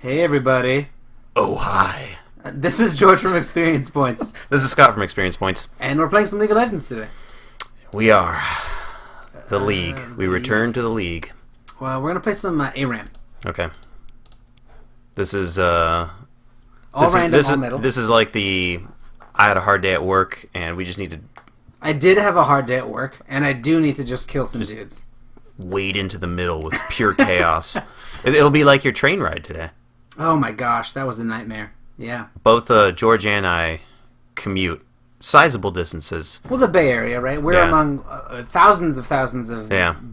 Hey everybody. Oh, hi. This is George from Experience Points. This is Scott from Experience Points. And we're playing some League of Legends today. We are. The League. We return to the League. Well, we're going to play some ARAM. Okay. This is, All random, all middle. This is like the, I had a hard day at work, and we just need to I did have a hard day at work, and I do need to just kill some dudes. wade into the middle with pure chaos. It'll be like your train ride today. Oh my gosh, that was a nightmare. Yeah. Both George and I commute sizable distances. Well, the Bay Area, right? We're among thousands of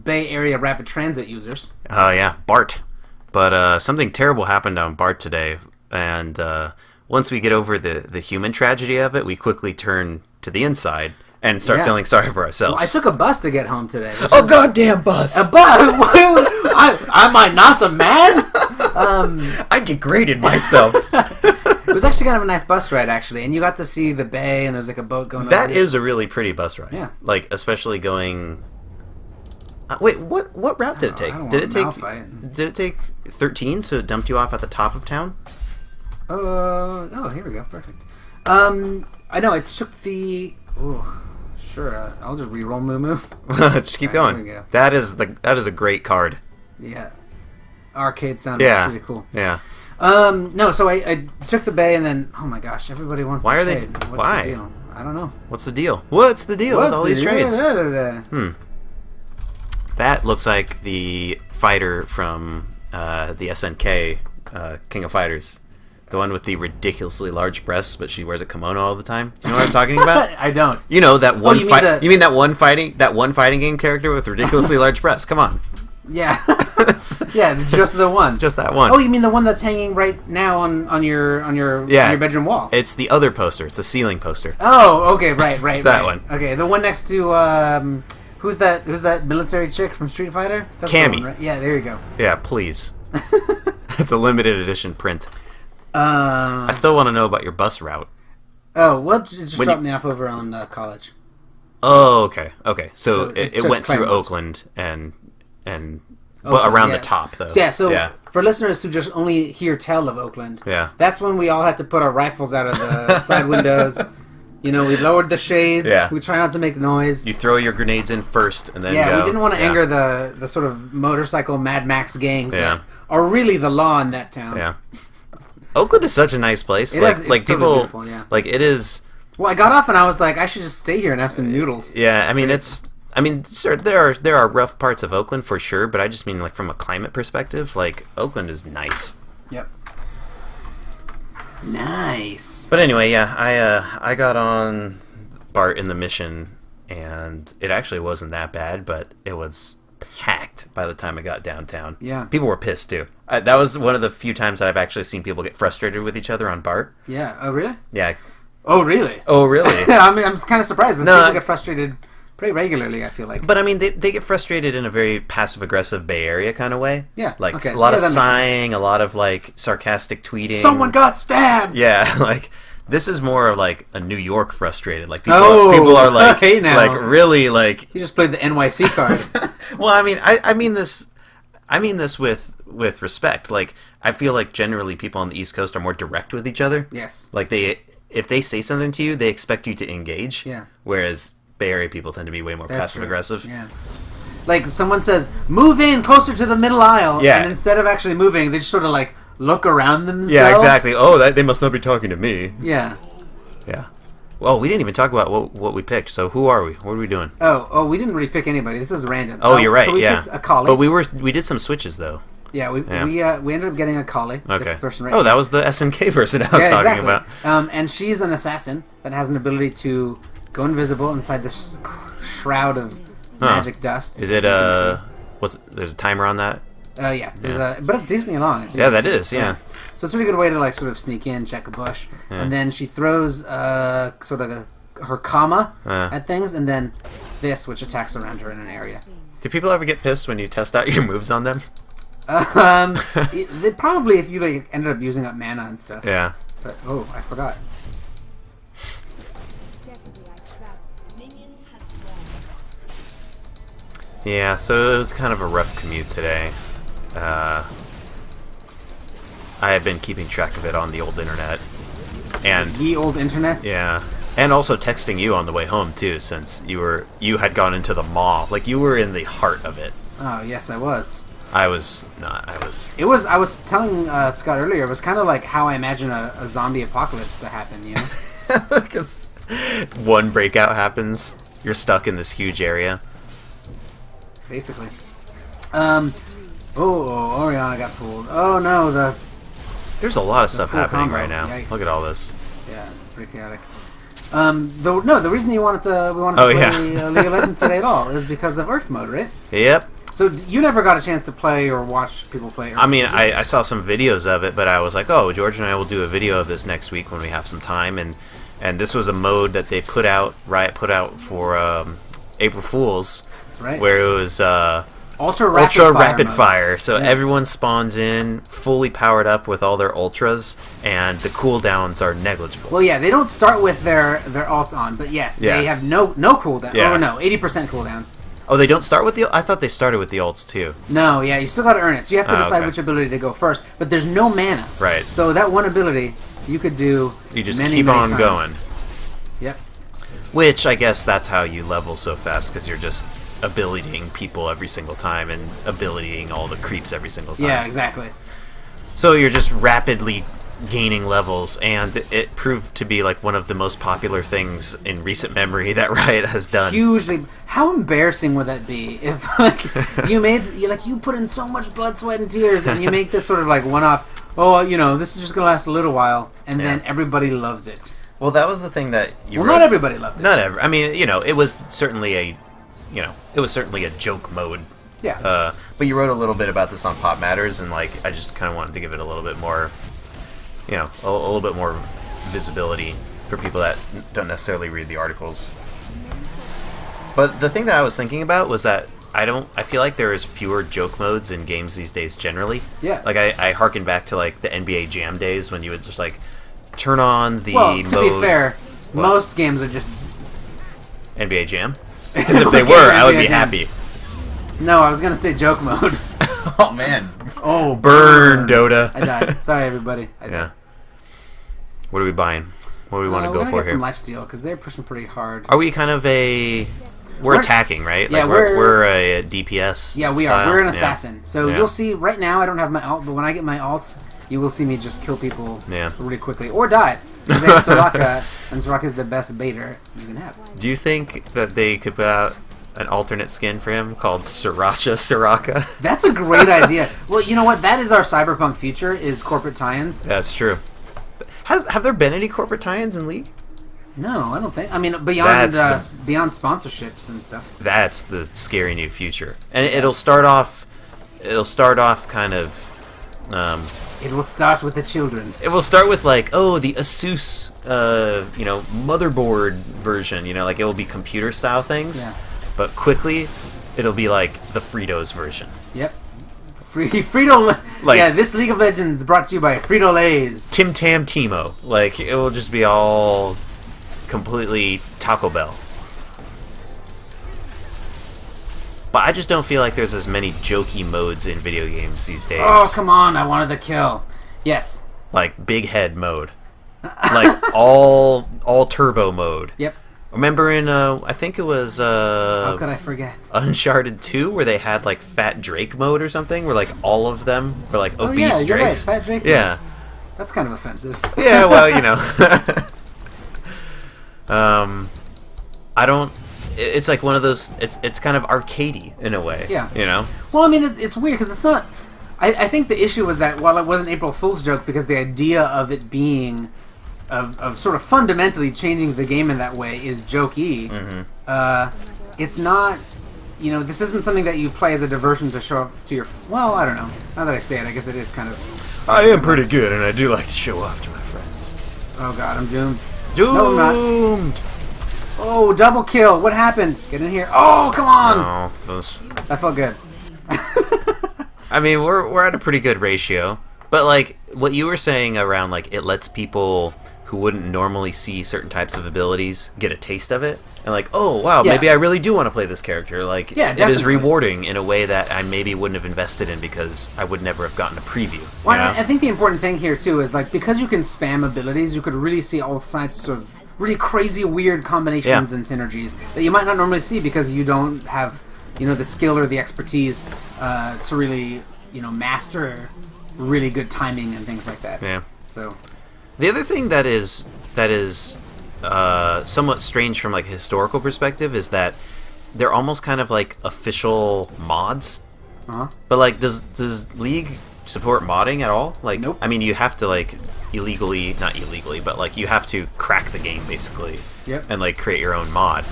Bay Area rapid transit users. Yeah, BART. But something terrible happened on BART today, and once we get over the human tragedy of it, we quickly turn to the inside and start feeling sorry for ourselves. Well, I took a bus to get home today. Oh, goddamn bus! A bus? Am I not a man? I degraded myself. It was actually kind of a nice bus ride, actually, and you got to see the bay, and there's like a boat going over. That is a really pretty bus ride. Yeah. Like, especially going... wait, what route did it take? Did it take 13, so it dumped you off at the top of town? Oh, here we go. Perfect. I know, it took the... Oh, sure, I'll just re-roll Moo. Just keep going. There we go. That is a great card. Yeah. Arcade sound. That's really cool. Yeah. No, so I took the bay and then, oh my gosh, everybody wants to trade. What's the deal? I don't know. What's the deal? What's the deal with all these trades? That looks like the fighter from the SNK, King of Fighters. The one with the ridiculously large breasts, but she wears a kimono all the time. Do you know what I'm talking about? I don't. You know that one you mean that one fighting game character with ridiculously large breasts? Come on. Yeah. Yeah, just the one. Just that one. Oh, you mean the one that's hanging right now on your bedroom wall? It's the other poster. It's a ceiling poster. Oh, okay, right. It's that one. Okay, the one next to who's that military chick from Street Fighter? That's Cammy. the one, right? Yeah, there you go. Yeah, please. It's a limited edition print. I still want to know about your bus route. Oh, well, just dropped me off over on college. Oh, okay. So it went through Oakland and but around the top though. Yeah. So for listeners who just only hear tell of Oakland, that's when we all had to put our rifles out of the side windows. You know, we lowered the shades. Yeah. We try not to make noise. You throw your grenades in first, and then we didn't want to anger the sort of motorcycle Mad Max gangs that are really the law in that town. Yeah. Oakland is such a nice place. It's people, really beautiful, yeah. Like it is. Well, I got off and I was like, I should just stay here and have some noodles. Yeah, I mean, sure, there are rough parts of Oakland for sure, but I just mean like from a climate perspective, like Oakland is nice. Yep. Nice. But anyway, I got on BART in the mission, and it actually wasn't that bad, but it was packed by the time I got downtown. Yeah. People were pissed too. That was one of the few times that I've actually seen people get frustrated with each other on BART. Yeah. Oh, really? Yeah. Oh, really? Oh, really? I mean, I'm kind of surprised. People get frustrated pretty regularly, I feel like. But I mean, they get frustrated in a very passive-aggressive Bay Area kind of way. Yeah. Like a lot of sighing, a lot of like sarcastic tweeting. Someone got stabbed! Yeah, like this is more like a New York frustrated. Like people are like, okay, now. Like really like. You just played the NYC card. Well, I mean, I mean this with respect. Like I feel like generally people on the East Coast are more direct with each other. Yes. Like if they say something to you, they expect you to engage. Yeah. Whereas Bay Area people tend to be way more passive-aggressive. Yeah. Like, someone says, move in closer to the middle aisle, and instead of actually moving, they just sort of, like, look around themselves. Yeah, exactly. Oh, they must not be talking to me. Yeah. Yeah. Well, we didn't even talk about what we picked, so who are we? What are we doing? Oh, we didn't really pick anybody. This is random. Oh, you're right, so we picked Akali. But we did some switches, though. Yeah, we ended up getting Akali. Okay. This person right here. That was the SNK person I was talking about. And she's an assassin that has an ability to go invisible inside this shroud of magic dust. Is it there's a timer on that? Yeah. But it's decently long. That is. Yeah. So it's a really good way to like sort of sneak in, check a bush, and then she throws sort of her comma at things, and then this, which attacks around her in an area. Do people ever get pissed when you test out your moves on them? They probably, if you like ended up using up mana and stuff. Yeah. But I forgot. Yeah, so it was kind of a rough commute today. I have been keeping track of it on the old internet. And the old internet? Yeah. And also texting you on the way home too, since you had gone into the mall. Like, you were in the heart of it. Oh, yes, I was. I was not. I was. It was. I was telling Scott earlier. It was kind of like how I imagine a zombie apocalypse to happen. You know, because one breakout happens, you're stuck in this huge area. Basically. Oriana got pulled. Oh no, There's a lot of stuff happening combo. Right now. Yikes. Look at all this. Yeah, it's pretty chaotic. The reason we wanted to play League of Legends today at all is because of Earth mode, right? Yep. So you never got a chance to play or watch people play Earth. I mean, I saw some videos of it, but I was like, oh, George and I will do a video of this next week when we have some time. And this was a mode that they Riot put out for April Fool's. That's right. Where it was Ultra rapid fire. So everyone spawns in fully powered up with all their ultras, and the cooldowns are negligible. Well, yeah, they don't start with their ults on, but yes, they have no cooldown. Yeah. 80% cooldowns. Oh, they don't start with the... I thought they started with the ults, too. No, yeah, you still got to earn it. So you have to decide which ability to go first. But there's no mana. Right. So that one ability, you could do You just keep on going. Yep. Which, I guess, that's how you level so fast, because you're just abilitying people every single time and abilitying all the creeps every single time. Yeah, exactly. So you're just rapidly gaining levels, and it proved to be like one of the most popular things in recent memory that Riot has done. Hugely. How embarrassing would that be if you put in so much blood, sweat, and tears, and you make this sort of like one-off? Oh, this is just gonna last a little while, and then everybody loves it. Well, that was the thing that you. Not everybody loved it. Not every. I mean, it was certainly a joke mode. Yeah. But you wrote a little bit about this on Pop Matters, and I just kind of wanted to give it a little bit more. A little bit more visibility for people that don't necessarily read the articles. But the thing that I was thinking about was that I feel like there is fewer joke modes in games these days generally. Yeah. Like I harken back to the NBA Jam days when you would just turn on the mode. Well, to be fair, most games are just NBA Jam. Because if they were, I would be happy. No, I was gonna say joke mode. Oh man. Oh, burn Dota. I died. Sorry, everybody. I died. What are we buying? What do we want to go for here? Some lifesteal because they're pushing pretty hard. Are we kind of we're attacking, right? Yeah, we're a DPS. Yeah, we style. are. We're an assassin. So you'll see. Right now, I don't have my ult, but when I get my ults, you will see me just kill people really quickly or die. Because they have Soraka, and Soraka is the best baiter you can have. Do you think that they could put out an alternate skin for him called Soraka? That's a great idea. Well, you know what? That is our cyberpunk future, is corporate tie-ins. That's true. Have there been any corporate tie-ins in League? No, I don't think. I mean, beyond sponsorships and stuff. That's the scary new future, and it'll start off kind of. It will start with the children. It will start with the Asus, motherboard version. It will be computer style things, but quickly, it'll be like the Fritos version. Yep. Frito. This League of Legends brought to you by Frito-Lays. Tim Tam Timo. It will just be all completely Taco Bell. But I just don't feel like there's as many jokey modes in video games these days. Oh, come on. I wanted the kill. Yes. Like big head mode. all turbo mode. Yep. Remember in, I think it was... how could I forget? Uncharted 2, where they had, Fat Drake mode or something, where, all of them were, obese you're Drakes. Right, Fat Drake. Yeah. That's kind of offensive. Yeah, well, I don't... It's like one of those... It's kind of arcadey, in a way. Yeah. Well, I mean, it's weird, because it's not... I think the issue was that while it was an April Fool's joke, because the idea of it being... Of sort of fundamentally changing the game in that way is jokey. Mm-hmm. It's not, this isn't something that you play as a diversion to show off to your... Well, I don't know. Now that I say it, I guess it is kind of... I am pretty good, and I do like to show off to my friends. Oh god, I'm doomed. Doomed! No, I'm not. Oh, double kill. What happened? Get in here. Oh, come on! No, that felt good. I mean, we're at a pretty good ratio. But, what you were saying around, it lets people who wouldn't normally see certain types of abilities get a taste of it, and like, oh wow, maybe I really do want to play this character. Like, yeah, it is rewarding in a way that I maybe wouldn't have invested in because I would never have gotten a preview. Well, I think the important thing here too is like because you can spam abilities, you could really see all sides of really crazy, weird combinations and synergies that you might not normally see because you don't have the skill or the expertise to really master really good timing and things like that. Yeah. So the other thing that is somewhat strange from like a historical perspective is that they're almost kind of like official mods. But like, does League support modding at all? Like, nope. I mean, you have to like not illegally, but like you have to crack the game basically. Yep. And like create your own mod,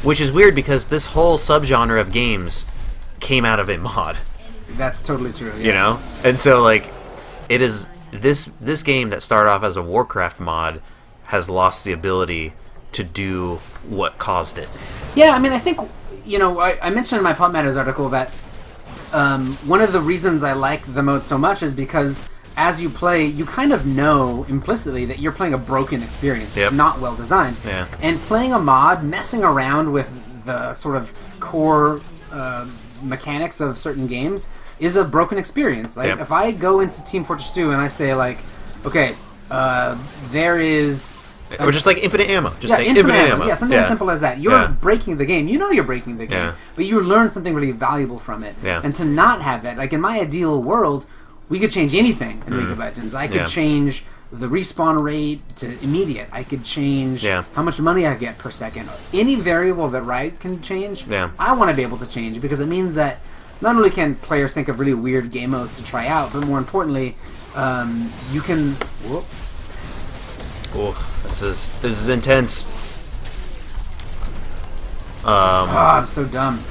which is weird because this whole subgenre of games came out of a mod. That's totally true. Yes. You know, and so like, it is this game that started off as a Warcraft mod has lost the ability to do what caused it. Yeah, I mean, I think I mentioned in my Pop Matters article that one of the reasons I like the mode so much is because as you play, you kind of know implicitly that you're playing a broken experience. It's not well designed. Yeah. And playing a mod, messing around with the sort of core mechanics of certain games is a broken experience. Like if I go into Team Fortress 2 and I say like, okay, there is... Or just like infinite ammo. Just say infinite ammo. Yeah, something as simple as that. You're breaking the game. You know you're breaking the game. But you learn something really valuable from it. Yeah. And to not have that, like in my ideal world, we could change anything in League of Legends. I could change the respawn rate to immediate. I could change how much money I get per second. Any variable that Riot can change, I want to be able to change because it means that not only can players think of really weird game modes to try out, but more importantly, you can... Whoop. Oh, this is intense. I'm so dumb.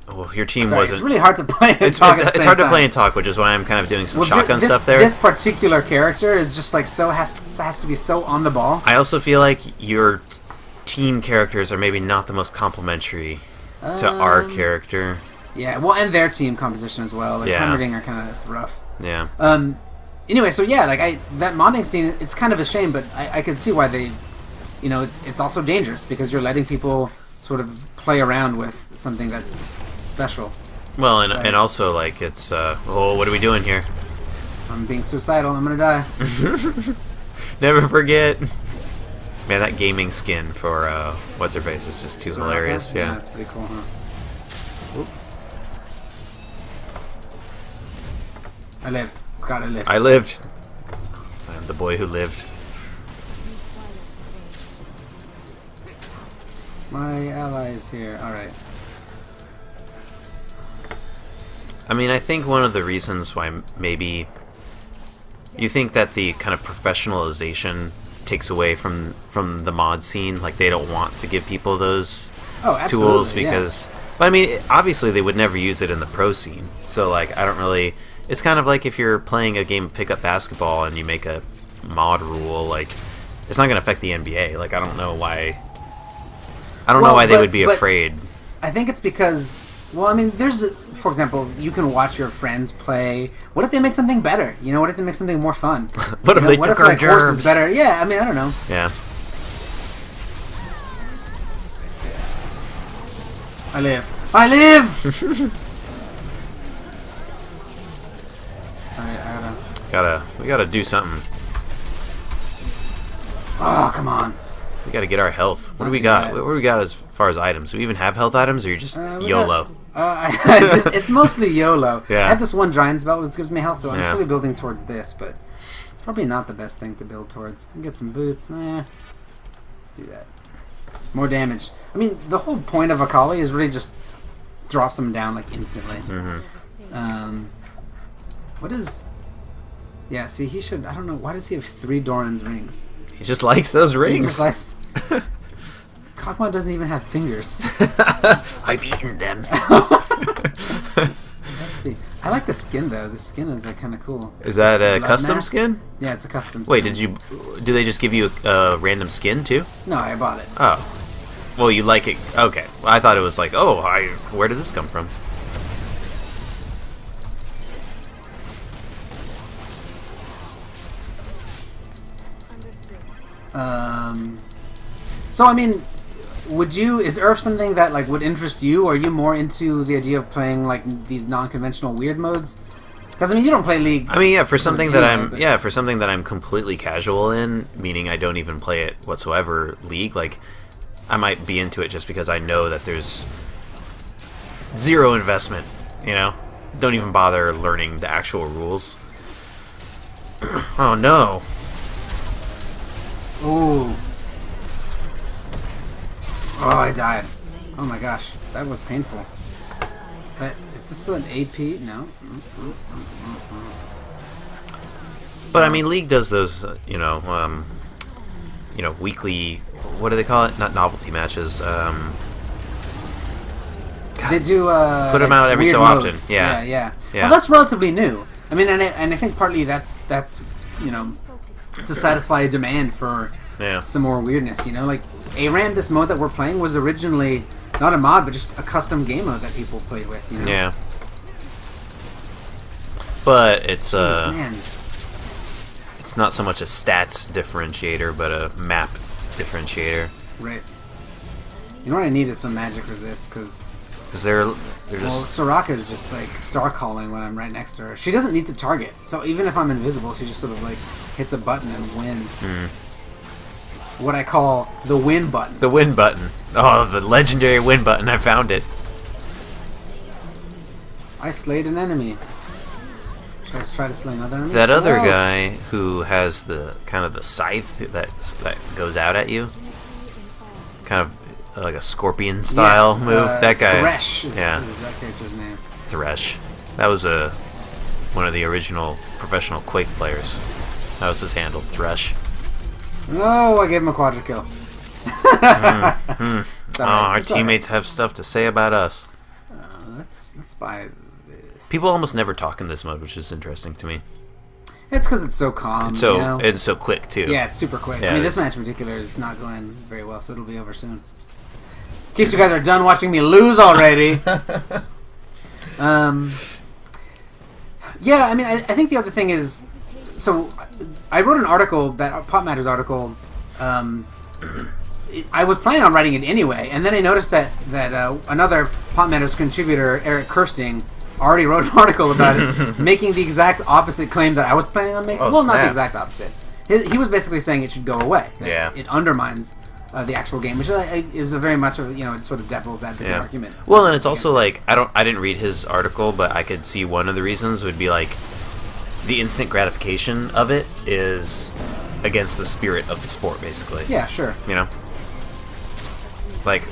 Well, your team wasn't... It's really hard to play and it's talk at the same hard to time. play and talk, which is why I'm kind of doing some shotgun stuff there. This particular character is just like has to be so on the ball. I also feel like your team characters are maybe not the most complementary to our character. Yeah, well, and their team composition as well. Like Heimerdinger kind of, it's rough. Yeah. Anyway, so yeah, like that modding scene, it's kind of a shame, but I can see why they, it's also dangerous because you're letting people sort of play around with something that's special. Well, and also like it's what are we doing here? I'm being suicidal. I'm gonna die. Never forget. Man, that gaming skin for what's her face is just too hilarious. Yeah, that's pretty cool, huh? Oop. I lived. Scott, I lived. I lived. I'm the boy who lived. My ally is here. Alright. I mean, I think one of the reasons why maybe you think that the kind of professionalization takes away from the mod scene, like they don't want to give people those tools because... But I mean, obviously they would never use it in the pro scene. So like, I don't really... It's kind of like if you're playing a game of pickup basketball and you make a mod rule, like, it's not going to affect the NBA. Like, I don't know why... I don't know why they would be afraid. I think it's because... Well, I mean, for example, you can watch your friends play. What if they make something better? What if they make something more fun? What if they took our germs? Better? Yeah, I mean, I don't know. Yeah. I live. I live! We gotta do something. Oh, come on. We gotta get our health. What do we got? What do we got as far as items? Do we even have health items, or you're just YOLO? It's mostly YOLO. Yeah. I have this one giant spell which gives me health, so I'm slowly building towards this, but it's probably not the best thing to build towards. Get some boots. Let's do that. More damage. I mean, the whole point of Akali is really just drops them down like instantly. What is... Yeah, see, he should... I don't know. Why does he have 3 Doran's rings? He just likes those rings. He just likes... Kog'Maw doesn't even have fingers. I've eaten them. I like the skin, though. The skin is kind of cool. Is that a custom skin? Yeah, it's a custom skin. Wait, do they just give you a random skin, too? No, I bought it. Oh. Well, you like it... Okay. Well, I thought it was like, where did this come from? So I mean, Is Earth something that like would interest you? Or are you more into the idea of playing like these non-conventional weird modes? Because I mean, you don't play League. I mean, yeah, for something that I'm completely casual in, meaning I don't even play it whatsoever. League, like, I might be into it just because I know that there's zero investment. You know, don't even bother learning the actual rules. Oh no! Ooh. Oh, I died. Oh my gosh, that was painful. But is this still an AP? No. But I mean, League does those, weekly. What do they call it? Not novelty matches. They do put them out every so often. Yeah. Well, that's relatively new. I mean, and I think partly that's to satisfy a demand for some more weirdness. You know, like ARAM, this mode that we're playing was originally not a mod, but just a custom game mode that people played with. You know? Yeah. But it's Jeez, man. It's not so much a stats differentiator, but a map differentiator. Right. You know what I need is some magic resist, because they're well, Soraka is just like star calling when I'm right next to her. She doesn't need to target, so even if I'm invisible, she just sort of like hits a button and wins. What I call the win button. The win button. Oh, the legendary win button! I found it. I slayed an enemy. Let's try to slay another enemy. That other guy who has the kind of the scythe that goes out at you, kind of like a scorpion style move. That guy. Thresh is that character's name. Thresh. That was one of the original professional Quake players. That was his handle, Thresh. Oh, I gave him a quadra kill. Our teammates have stuff to say about us. Let's buy this. People almost never talk in this mode, which is interesting to me. It's because it's so calm. It's so quick too. Yeah, it's super quick. Yeah, I mean, this match in particular is not going very well, so it'll be over soon. In case you guys are done watching me lose already. Yeah, I mean, I think the other thing is, so I wrote an article, that Pop Matters article. I was planning on writing it anyway, and then I noticed that another Pop Matters contributor, Eric Kirsting, already wrote an article about it, making the exact opposite claim that I was planning on making. Not the exact opposite. He was basically saying it should go away. It undermines the actual game, which is a very much of sort of devil's advocate argument. Well, and it's also like I didn't read his article, but I could see one of the reasons would be like the instant gratification of it is against the spirit of the sport, basically. Yeah, sure. You know, like,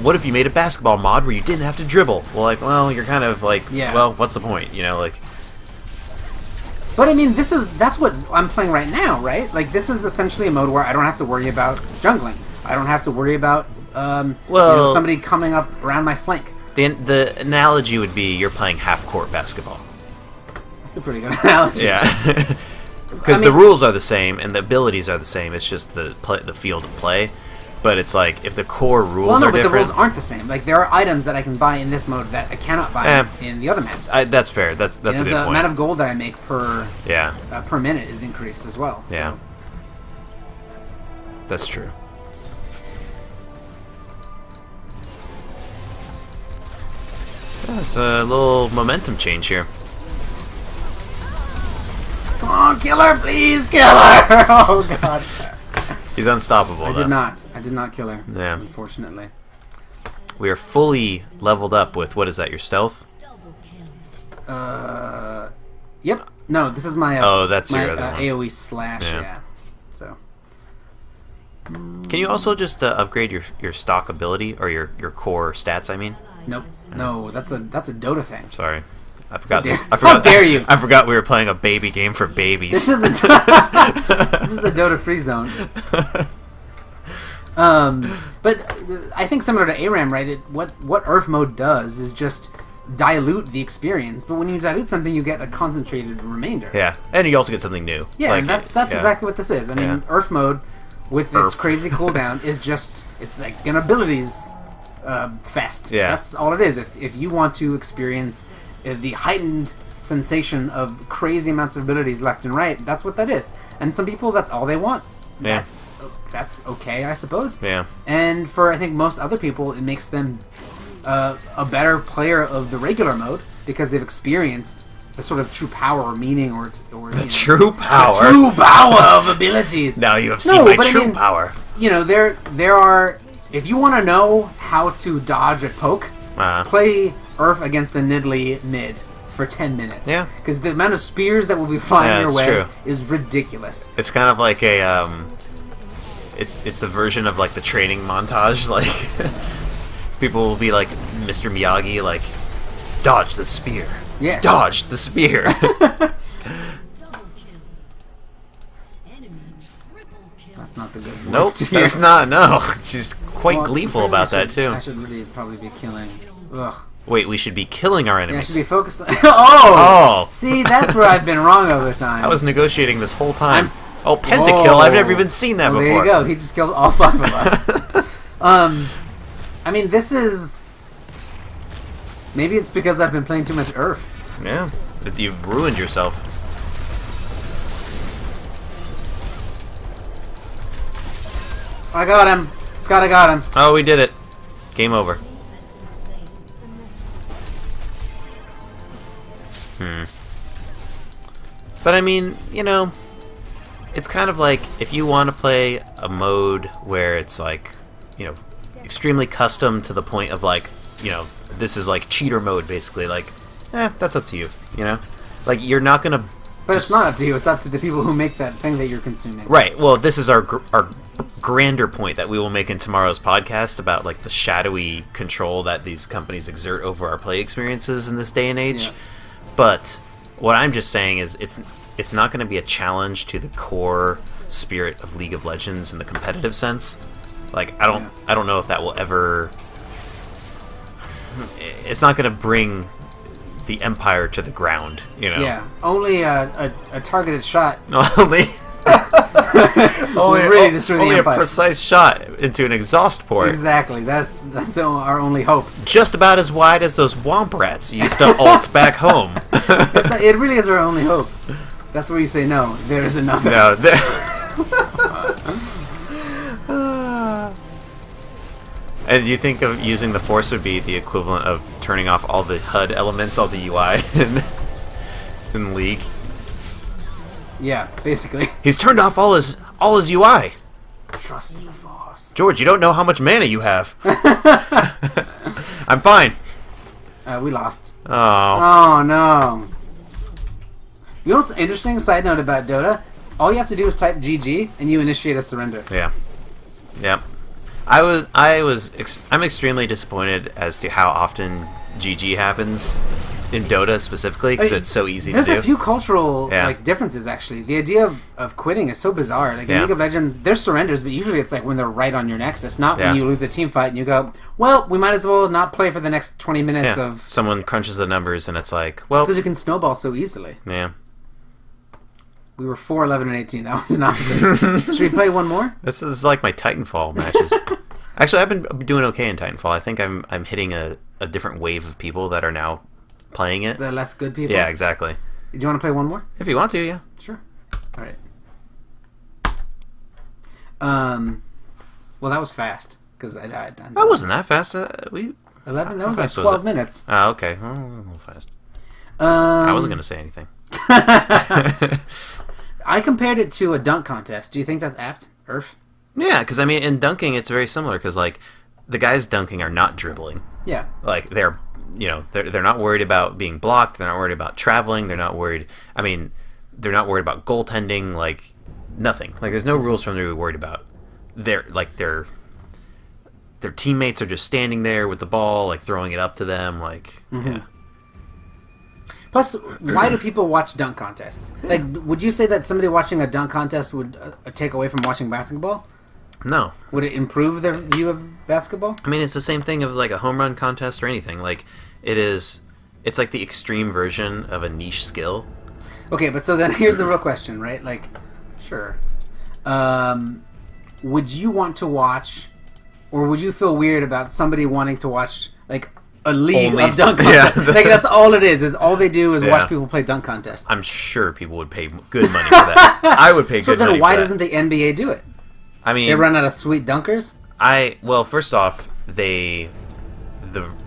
what if you made a basketball mod where you didn't have to dribble? Well, you're kind of like, well, what's the point? You know, like. But I mean, that's what I'm playing right now, right? Like, this is essentially a mode where I don't have to worry about jungling. I don't have to worry about somebody coming up around my flank. The analogy would be you're playing half-court basketball. That's a pretty good analogy. Yeah. Because the rules are the same and the abilities are the same. It's just the field of play. But it's like, if the core rules are different... the rules aren't the same. Like, there are items that I can buy in this mode that I cannot buy in the other maps. That's fair. That's a good point. The amount of gold that I make per minute is increased as well. Yeah. So. That's true. There's a little momentum change here. Come on, kill her, please, kill her! Oh, God. He's unstoppable, I did not kill her, unfortunately. We are fully leveled up with, what is that, your stealth? Yep. No, this is my that's my your other one. AoE slash, So. Can you also just upgrade your stock ability, or your core stats, I mean? Nope. No, that's a Dota thing. Sorry. I forgot this. How dare you? I forgot we were playing a baby game for babies. This is a Dota free zone. But I think similar to ARAM, right? What Earth mode does is just dilute the experience. But when you dilute something, you get a concentrated remainder. Yeah, and you also get something new. Yeah, and that's exactly what this is. I mean, Earth mode with its crazy cooldown is just like an abilities fest. Yeah, that's all it is. If you want to experience the heightened sensation of crazy amounts of abilities left and right, that's what that is. And some people, that's all they want. that's okay, I suppose. Yeah. And for, I think, most other people, it makes them a better player of the regular mode because they've experienced the sort of true power or meaning or true power. The true power of abilities. Now you have seen my true power. You know, there are... If you want to know how to dodge a poke, play Earth against a Nidalee mid for 10 minutes. Yeah. Because the amount of spears that will be flying your way true. is ridiculous. It's kind of like a... It's a version of, like, the training montage. Like, people will be like, Mr. Miyagi, like, dodge the spear. Yes. Dodge the spear. That's not the good Nope, that's not, no. She's quite gleeful about that, too. I should really probably be killing... Ugh. Wait, we should be killing our Yeah, I enemies. should be focused on... Oh! Oh! See, that's where I've been wrong all the time. I was negotiating this whole time. Pentakill, I've never even seen that before. There you go, he just killed all 5 of us. I mean, this is... Maybe it's because I've been playing too much Earth. Yeah, you've ruined yourself. I got him. Scott, I got him. Oh, we did it. Game over. But I mean, you know, it's kind of like if you want to play a mode where it's like, you know, extremely custom to the point of like, you know, this is like cheater mode basically, like, that's up to you, you know? Like, you're not gonna... But it's not up to you, it's up to the people who make that thing that you're consuming. Right, well, this is our grander point that we will make in tomorrow's podcast about, like, the shadowy control that these companies exert over our play experiences in this day and age. Yeah. But what I'm just saying is it's not going to be a challenge to the core spirit of League of Legends in the competitive sense. Like, I don't know if that will ever... It's not going to bring the Empire to the ground, you know? Yeah, only a targeted shot. only really a precise shot into an exhaust port. Exactly, that's our only hope. Just about as wide as those womp rats you used to ult back home. It really is our only hope. That's where you say no. There is another. No. And do you think of using the Force would be the equivalent of turning off all the HUD elements, all the UI in League? Yeah, basically. He's turned off all his UI. Trust in the Force. George, you don't know how much mana you have. I'm fine. We lost. Oh. Oh no. You know what's interesting? Side note about Dota? All you have to do is type GG and you initiate a surrender. Yeah. Yep. I'm extremely disappointed as to how often GG happens in Dota specifically because it's so easy to do. There's a few cultural differences actually. The idea of quitting is so bizarre. Like in League of Legends, there's surrenders, but usually it's like when they're right on your nexus, not when you lose a team fight and you go, well, we might as well not play for the next 20 minutes of... Someone crunches the numbers and it's like, well... It's because you can snowball so easily. Yeah. We were 4-11 and 18. That was not good. Should we play one more? This is like my Titanfall matches. Actually, I've been doing okay in Titanfall. I think I'm hitting a different wave of people that are now playing it. The less good people? Yeah, exactly. Do you want to play one more? If you want to, yeah. Sure. All right. Well, that was fast because I died. That wasn't that fast. 11? That was like 12 minutes. Oh, okay. A little fast. I wasn't going to say anything. I compared it to a dunk contest. Do you think that's apt, Earth? Yeah, because I mean, in dunking, it's very similar. Because like, the guys dunking are not dribbling. Yeah. Like they're not worried about being blocked. They're not worried about traveling. They're not worried. I mean, they're not worried about goaltending. Like nothing. Like there's no rules for them to be worried about. Their teammates are just standing there with the ball, like throwing it up to them. Like yeah. Plus, why do people watch dunk contests? Like, would you say that somebody watching a dunk contest would take away from watching basketball? No. Would it improve their view of basketball? I mean, it's the same thing of like a home run contest or anything. Like, it's like the extreme version of a niche skill. Okay, but so then here's the real question, right? Like, sure. Would you want to watch, or would you feel weird about somebody wanting to watch, like, a league of dunk contests. Like that's all it is. Is all they do is watch people play dunk contests. I'm sure people would pay good money for that. I would pay good money. So then, why doesn't the NBA do it? I mean, they run out of sweet dunkers. Well, first off, the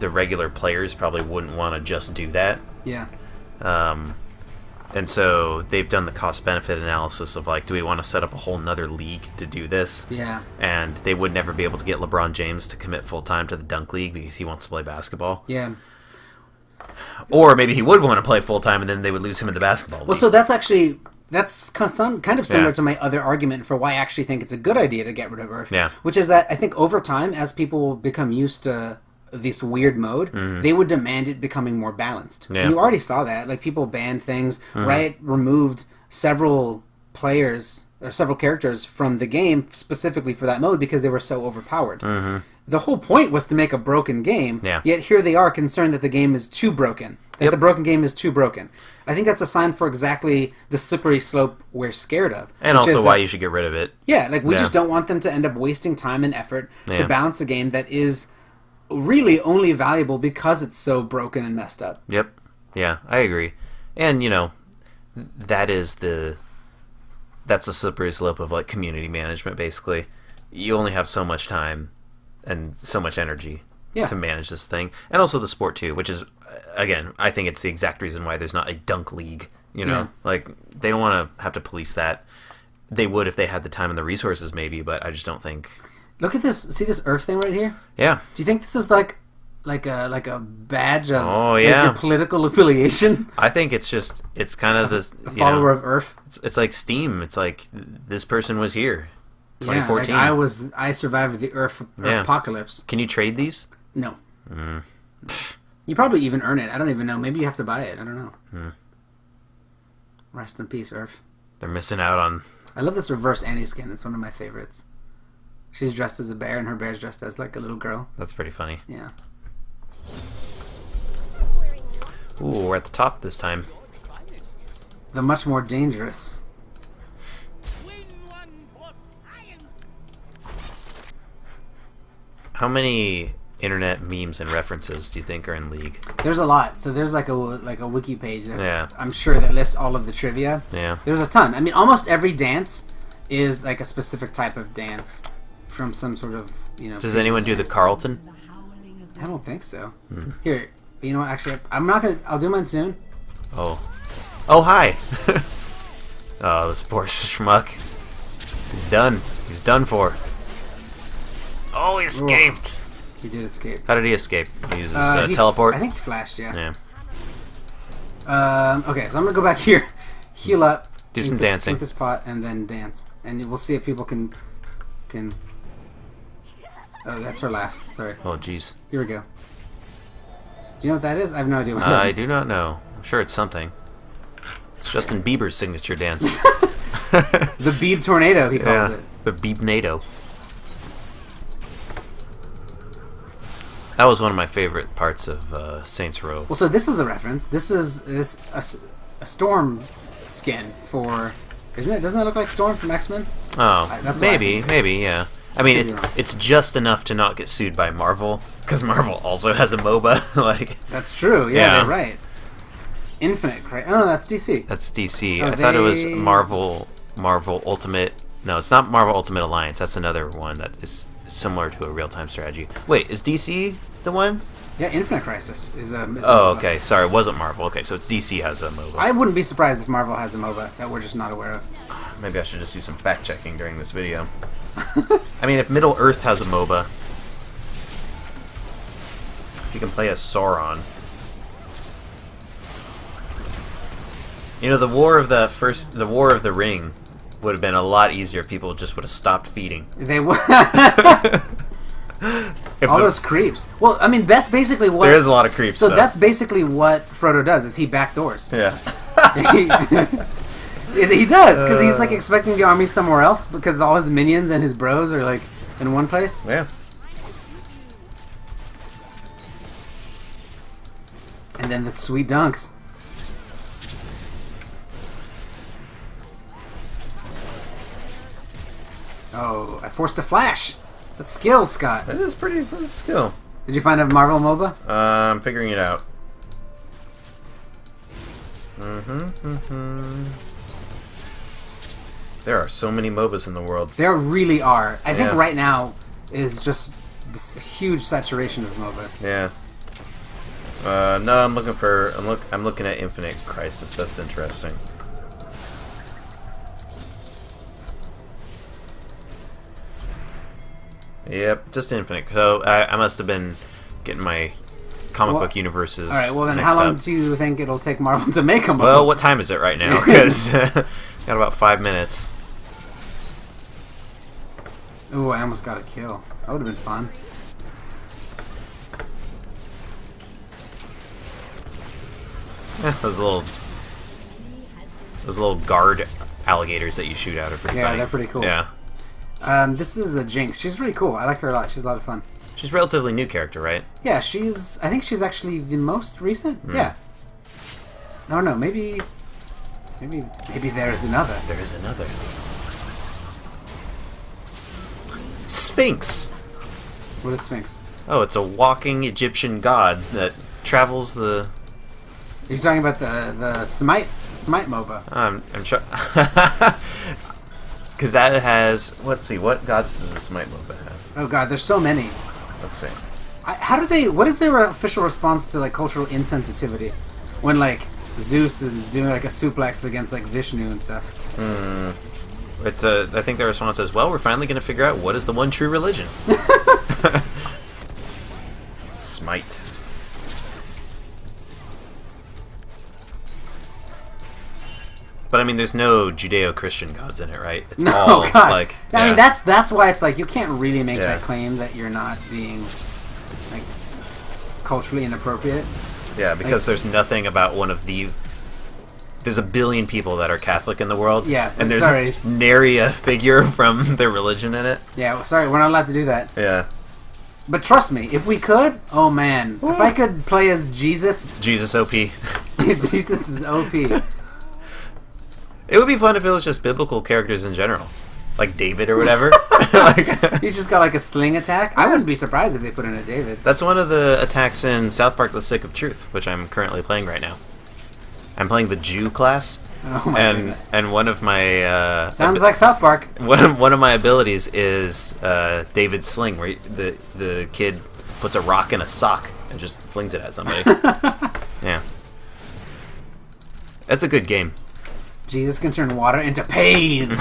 regular players probably wouldn't want to just do that. Yeah. And so they've done the cost-benefit analysis of, like, do we want to set up a whole nother league to do this? Yeah. And they would never be able to get LeBron James to commit full-time to the dunk league because he wants to play basketball. Yeah. Or maybe he would want to play full-time and then they would lose him in the basketball league. Well, so that's kind of similar to my other argument for why I actually think it's a good idea to get rid of Earth. Yeah. Which is that I think over time, as people become used to this weird mode, they would demand it becoming more balanced. Yeah. You already saw that. Like, people banned things. Riot removed several players or several characters from the game specifically for that mode because they were so overpowered. The whole point was to make a broken game, yet here they are concerned that the game is too broken. That the broken game is too broken. I think that's a sign for exactly the slippery slope we're scared of. And also why you should get rid of it. Yeah, like we just don't want them to end up wasting time and effort to balance a game that is really only valuable because it's so broken and messed up. Yep. Yeah, I agree. And, that's a slippery slope of, like, community management, basically. You only have so much time and so much energy to manage this thing. And also the sport, too, which is, again, I think it's the exact reason why there's not a dunk league, Like, they don't want to have to police that. They would if they had the time and the resources, maybe, but I just don't think... Look at this. See this Earth thing right here? Yeah. Do you think this is like a badge of your political affiliation? I think it's kind of this... A follower of Earth? It's like Steam. It's like, this person was here. 2014. Yeah, like I survived the Earth apocalypse. Can you trade these? No. You probably even earn it. I don't even know. Maybe you have to buy it. I don't know. Rest in peace, Earth. They're missing out on... I love this reverse Annie skin. It's one of my favorites. She's dressed as a bear, and her bear's dressed as, like, a little girl. That's pretty funny. Yeah. Ooh, we're at the top this time. The much more dangerous. How many internet memes and references do you think are in League? There's a lot. So there's like a wiki page that's, I'm sure, that lists all of the trivia. Yeah. There's a ton. I mean, almost every dance is like a specific type of dance from some sort of, Does anyone do the Carlton? I don't think so. Here, you know what? Actually, I'll do mine soon. Oh, hi. Oh, this poor schmuck. He's done. He's done for. Oh, he escaped. He did escape. How did he escape? He uses teleport? I think he flashed, yeah. Okay, so I'm going to go back here, heal up. Do some dancing. Take this pot and then dance. And we'll see if people can... Oh, that's her laugh. Sorry. Oh, jeez. Here we go. Do you know what that is? I have no idea what that is. I do not know. I'm sure it's something. It's Justin Bieber's signature dance. The Beeb Tornado, he calls it. The Beeb-nado. That was one of my favorite parts of Saints Row. Well, so this is a reference. This is a Storm skin for... Isn't it? Doesn't that look like Storm from X-Men? Oh, maybe, yeah. I mean, it's just enough to not get sued by Marvel, because Marvel also has a MOBA. Like, that's true. Yeah, they're right. Infinite Crisis. Oh, that's DC. That's DC. I thought it was Marvel Ultimate. No, it's not Marvel Ultimate Alliance. That's another one that is similar to a real-time strategy. Wait, is DC the one? Yeah, Infinite Crisis is a Oh, okay. Sorry, it wasn't Marvel. Okay, so it's DC has a MOBA. I wouldn't be surprised if Marvel has a MOBA that we're just not aware of. Maybe I should just do some fact-checking during this video. I mean, if Middle-earth has a MOBA, if you can play as Sauron. The War of the Ring would have been a lot easier if people just would have stopped feeding. They would. All those creeps. Well, I mean, that's basically what... There is a lot of creeps, So that's basically what Frodo does, is he backdoors. Yeah. He does, because he's, like, expecting the army somewhere else, because all his minions and his bros are, like, in one place. Yeah. And then the sweet dunks. Oh, I forced a flash. That's skill, Scott. That's a skill. Did you find a Marvel MOBA? I'm figuring it out. There are so many MOBAs in the world. There really are. I think right now is just this huge saturation of MOBAs. Yeah. No, I'm looking for. I'm looking at Infinite Crisis. That's interesting. Yep, just Infinite. So I must have been getting my comic book universes. All right. Well, then, how long do you think it'll take Marvel to make them? Well, what time is it right now? Because got about 5 minutes. Ooh, I almost got a kill. That would have been fun. Those little guard alligators that you shoot out are pretty funny. Yeah, they're pretty cool. Yeah. This is a Jinx. She's really cool. I like her a lot. She's a lot of fun. She's a relatively new character, right? Yeah, I think she's actually the most recent. Yeah. No, maybe there is another. There is another. Sphinx. What is Sphinx? Oh, it's a walking Egyptian god that travels the. You're talking about the Smite MOBA. I'm sure. Because that has. Let's see. What gods does the Smite MOBA have? Oh God, there's so many. Let's see. What is their official response to like cultural insensitivity when like Zeus is doing like a suplex against like Vishnu and stuff? It's I think their response is, well, we're finally going to figure out what is the one true religion. Smite. But I mean, there's no Judeo-Christian gods in it, right? It's all God. like. I mean, that's why it's like you can't really make that claim that you're not being like culturally inappropriate. Yeah, because there's nothing about one of the. There's a billion people that are Catholic in the world. Yeah, and there's nary a figure from their religion in it. Yeah, sorry, we're not allowed to do that. Yeah. But trust me, if we could, oh man, if I could play as Jesus. Jesus OP. Jesus is OP. It would be fun if it was just biblical characters in general. Like David or whatever. He's just got like a sling attack. I wouldn't be surprised if they put in a David. That's one of the attacks in South Park The Stick of Truth, which I'm currently playing right now. I'm playing the Jew class. Oh my goodness. And one of my... sounds like South Park. One of my abilities is David's sling, where the kid puts a rock in a sock and just flings it at somebody. Yeah. That's a good game. Jesus can turn water into pain.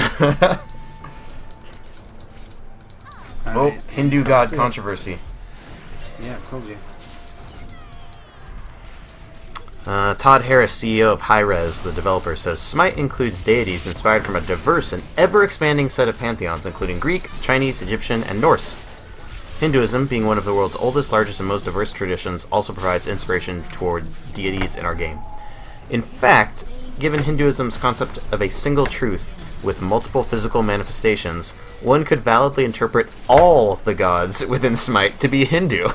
Oh, Hindu god controversy. Yeah, I told you. Todd Harris, CEO of Hi-Rez, the developer, says Smite includes deities inspired from a diverse and ever-expanding set of pantheons, including Greek, Chinese, Egyptian, and Norse. Hinduism, being one of the world's oldest, largest, and most diverse traditions, also provides inspiration toward deities in our game. In fact, given Hinduism's concept of a single truth with multiple physical manifestations, one could validly interpret all the gods within Smite to be Hindu.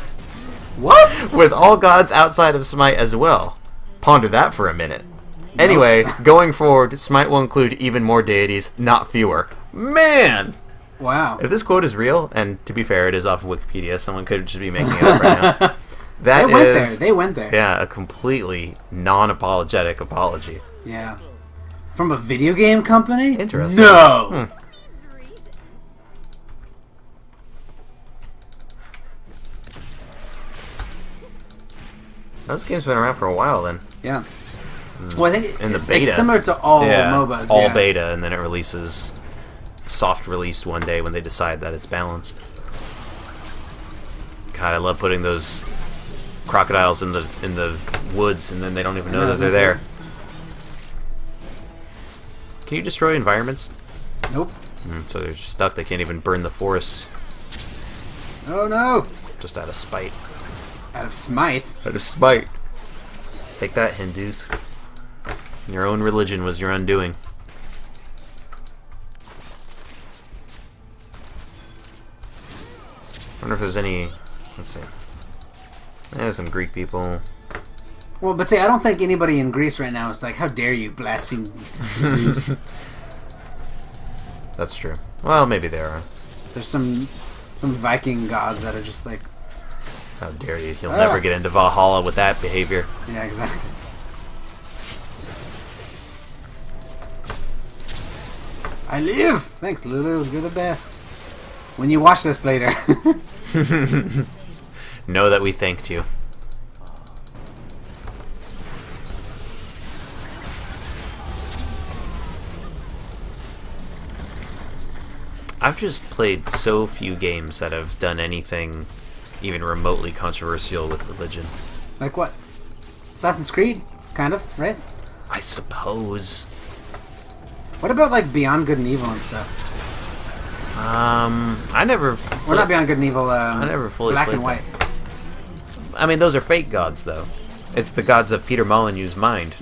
What? With all gods outside of Smite as well. Ponder that for a minute. Anyway, going forward, Smite will include even more deities, not fewer. Man! Wow. If this quote is real, and to be fair, it is off of Wikipedia, someone could just be making it up right now. They went there. Yeah, a completely non-apologetic apology. Yeah. From a video game company? Interesting. No! Those games been around for a while then. Yeah. Well, I think in the beta. It's similar to all MOBAs. All beta, and then it releases soft released one day when they decide that it's balanced. God, I love putting those crocodiles in the woods, and then they don't even know that they're there. Can you destroy environments? Nope. So they're just stuck. They can't even burn the forests. Oh no! Just out of spite. Out of smite? Out of spite. Take that, Hindus. Your own religion was your undoing. I wonder if there's any... Let's see. There's some Greek people. Well, but see, I don't think anybody in Greece right now is like, how dare you blaspheme Zeus. That's true. Well, maybe there are. There's some Viking gods that are just like, How dare you? You'll never get into Valhalla with that behavior. Yeah, exactly. I live! Thanks, Lulu. You're the best. When you watch this later. Know that we thanked you. I've just played so few games that have done anything even remotely controversial with religion. Like what? Assassin's Creed? Kind of, right? I suppose. What about like Beyond Good and Evil and stuff? I never... Well, not Beyond Good and Evil, I never fully Black played and White. I mean, those are fake gods, though. It's the gods of Peter Molyneux's mind.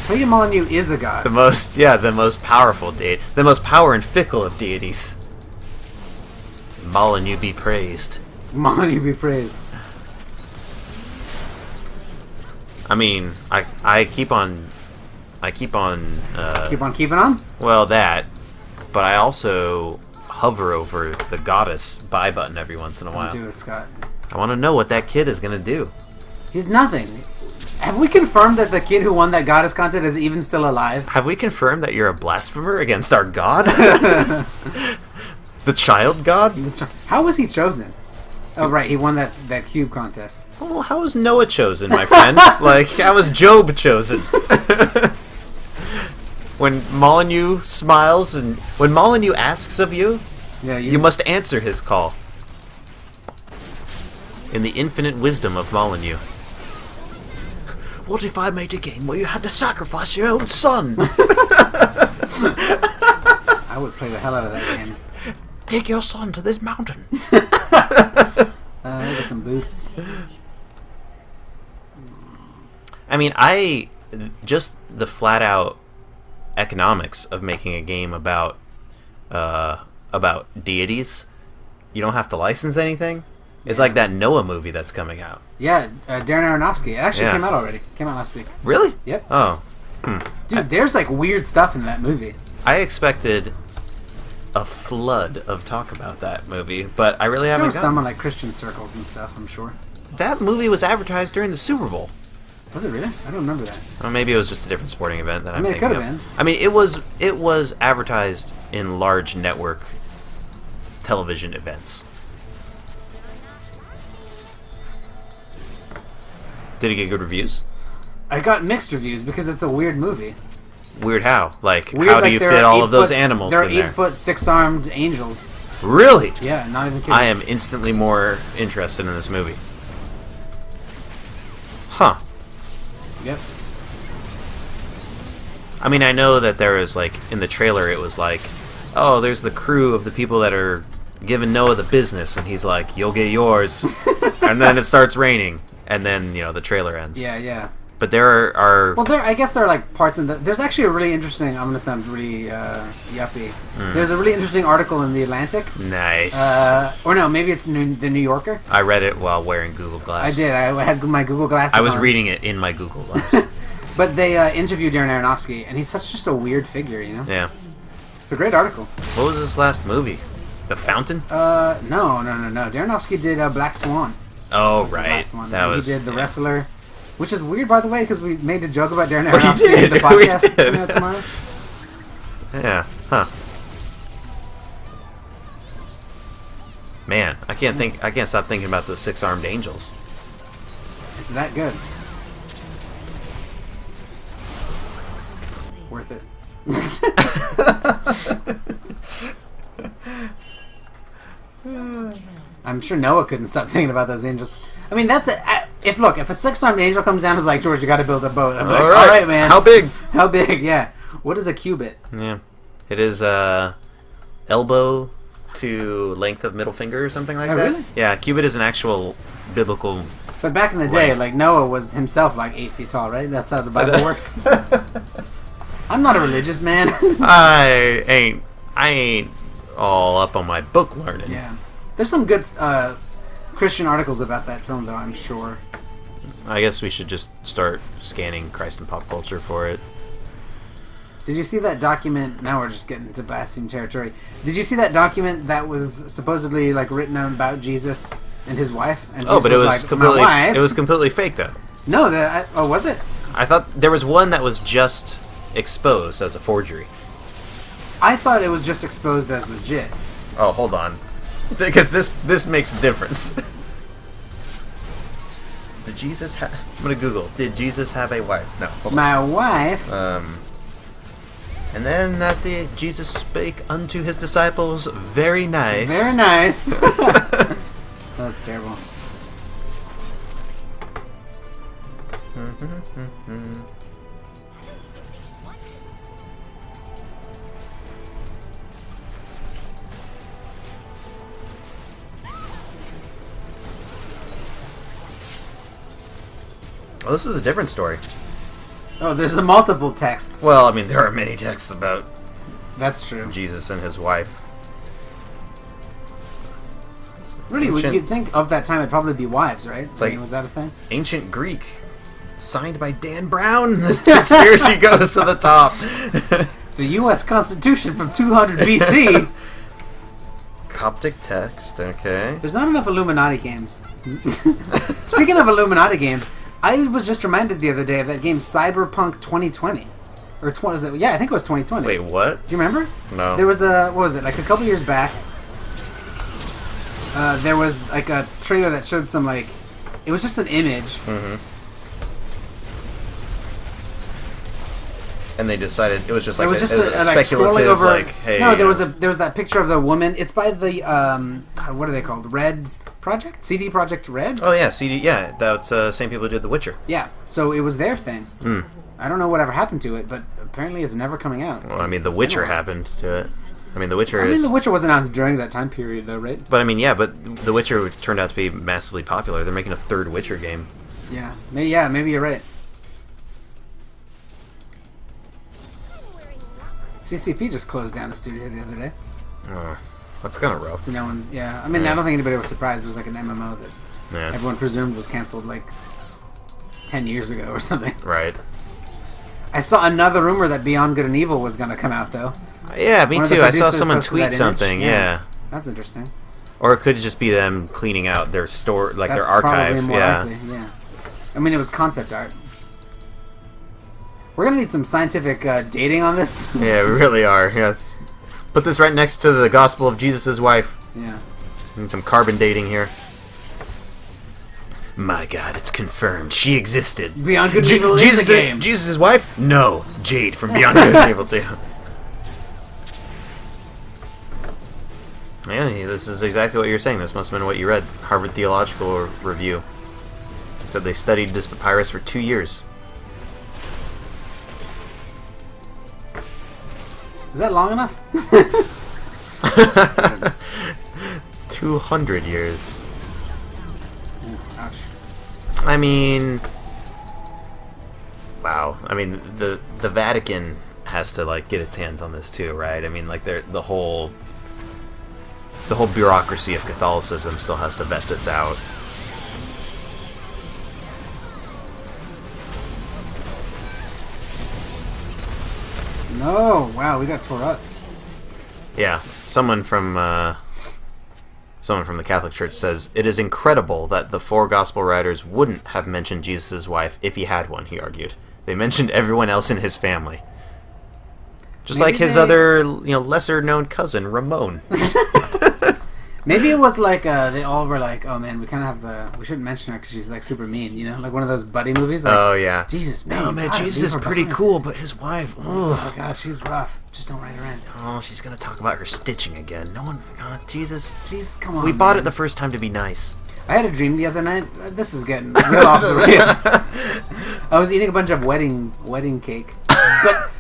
Peter Molyneux is a god. The most powerful deity. The most power and fickle of deities. Molyneux be praised. Molyneux be praised. I mean, I keep on keep on keeping on? Well, that. But I also hover over the goddess buy button every once in a while. Don't do it, Scott. I want to know what that kid is going to do. He's nothing. Have we confirmed that the kid who won that goddess contest is even still alive? Have we confirmed that you're a blasphemer against our god? The child god? How was he chosen? Oh, right, he won that cube contest. Oh, how was Noah chosen, my friend? Like, how was Job chosen? When Molyneux smiles and when Molyneux asks of you, you must answer his call. In the infinite wisdom of Molyneux. What if I made a game where you had to sacrifice your own son? I would play the hell out of that game. Take your son to this mountain. Get some boots. I mean, just the flat out economics of making a game about deities. You don't have to license anything. It's like that Noah movie that's coming out. Yeah, Darren Aronofsky. It actually came out already. Came out last week. Really? Yep. Oh. Dude, there's like weird stuff in that movie. I expected a flood of talk about that movie, but I really haven't gotten... There was some in like Christian circles and stuff, I'm sure. That movie was advertised during the Super Bowl. Was it really? I don't remember that. Well, maybe it was just a different sporting event that I'm thinking of. It could have been. I mean, it was advertised in large network television events. Did it get good reviews? I got mixed reviews because it's a weird movie. Weird how? Like, weird, how do you fit all of those animals in there? There are 8-foot, 6-armed angels. Really? Yeah, not even kidding. I am instantly more interested in this movie. Huh. Yep. I mean, I know that there was, like, in the trailer, it was like, oh, there's the crew of the people that are giving Noah the business, and he's like, you'll get yours. And then it starts raining, and then, you know, the trailer ends. Yeah, yeah. But there are... Well, I guess there are, like, parts in the... There's actually a really interesting... I'm going to sound really yuppie. There's a really interesting article in The Atlantic. Nice. Or no, maybe it's the New Yorker. I read it while wearing Google Glass. I did. I had my Google glasses I was on. reading it in my Google Glass. But they interviewed Darren Aronofsky, and he's such just a weird figure, you know? Yeah. It's a great article. What was his last movie? The Fountain? No. Darren Aronofsky did Black Swan. Oh, That was right. his last one. That and was... He did The Wrestler. Which is weird, by the way, because we made a joke about Darren We Aronofsky did. in the podcast We did. coming out tomorrow. Yeah. Huh. Man, I can't stop thinking about those 6-armed angels. It's that good. Worth it. I'm sure Noah couldn't stop thinking about those angels. I mean, that's it. If a 6-armed angel comes down and is like, George, you got to build a boat. I'm like, all right, man. How big? How big? Yeah. What is a cubit? Yeah, it is elbow to length of middle finger or something like that. Really? Yeah, cubit is an actual biblical. But back in the day, like Noah was himself like 8 feet tall, right? That's how the Bible works. I'm not a religious man. I ain't all up on my book learning. Yeah. There's some good Christian articles about that film, though, I'm sure. I guess we should just start scanning Christ and pop culture for it. Did you see that document? Now we're just getting into blaspheme territory. Did you see that document that was supposedly like written about Jesus And his wife. And oh, but it was like, completely. my wife. It was completely fake, though. No, was it? I thought there was one that was just exposed as a forgery. I thought it was just exposed as legit. Oh, hold on, because this makes a difference. Did Jesus have? I'm gonna Google. Did Jesus have a wife? No. My wife. And then Jesus spake unto his disciples, very nice. Very nice. That's terrible. Oh, this was a different story. Oh, there's multiple texts. Well, I mean, there are many texts about that's true. Jesus and his wife. Really, you'd think of that time it'd probably be wives, right? It's like, was that a thing? Ancient Greek, signed by Dan Brown. This conspiracy goes to the top. The U.S. Constitution from 200 B.C. Coptic text, okay. There's not enough Illuminati games. Speaking of Illuminati games, I was just reminded the other day of that game Cyberpunk 2020. Or was it? Yeah, I think it was 2020. Wait, what? Do you remember? No. There was what was it, like a couple years back, there was like a trailer that showed some like, it was just an image. Mm-hmm. And they decided it was just like a speculative, over, like, hey. No, there was that picture of the woman. It's by the God, what are they called? Red Project? CD Project Red? Oh yeah, CD. Yeah, that's same people who did The Witcher. Yeah, so it was their thing. Mm. I don't know whatever happened to it, but apparently it's never coming out. Well, I mean, The Witcher happened to it. I mean, The Witcher The Witcher was announced during that time period, though, right? But I mean, yeah, but The Witcher turned out to be massively popular. They're making a third Witcher game. Yeah, maybe you're right. CCP just closed down a studio the other day. Oh, that's kind of rough. So no one's, I mean, I don't think anybody was surprised. It was like an MMO that everyone presumed was canceled like 10 years ago or something. Right. I saw another rumor that Beyond Good and Evil was going to come out, though. Yeah, me too. I saw someone tweet something. Yeah. That's interesting. Or it could just be them cleaning out their store, like their archive. Probably more likely, yeah. I mean, it was concept art. We're going to need some scientific dating on this. Yeah, we really are. Yeah, let's put this right next to the Gospel of Jesus' wife. Yeah. Need some carbon dating here. My God, it's confirmed. She existed. Beyond Good and Evil is a game. Jesus' wife? No. Jade from Beyond Good and Evil 2. Yeah, this is exactly what you're saying. This must have been what you read. Harvard Theological Review. It said they studied this papyrus for 2 years. Is that long enough? 200 years. Ouch. I mean, wow. I mean, the Vatican has to like get its hands on this too, right? I mean, like the whole bureaucracy of Catholicism still has to vet this out. No, wow, we got tore up. Yeah, someone from the Catholic Church says it is incredible that the four gospel writers wouldn't have mentioned Jesus' wife if he had one. He argued they mentioned everyone else in his family, just maybe like his other, lesser-known cousin Ramon. Maybe it was like they all were like, "Oh man, we kind of have we shouldn't mention her because she's like super mean," like one of those buddy movies. Like, oh yeah, Jesus, man. No, man, Jesus is pretty cool, but his wife. Oh my God, she's rough. Just don't write her in. Oh, she's gonna talk about her stitching again. No one, Jesus. Jesus, come on. We bought it the first time to be nice. I had a dream the other night. This is getting real off the rails. I was eating a bunch of wedding cake.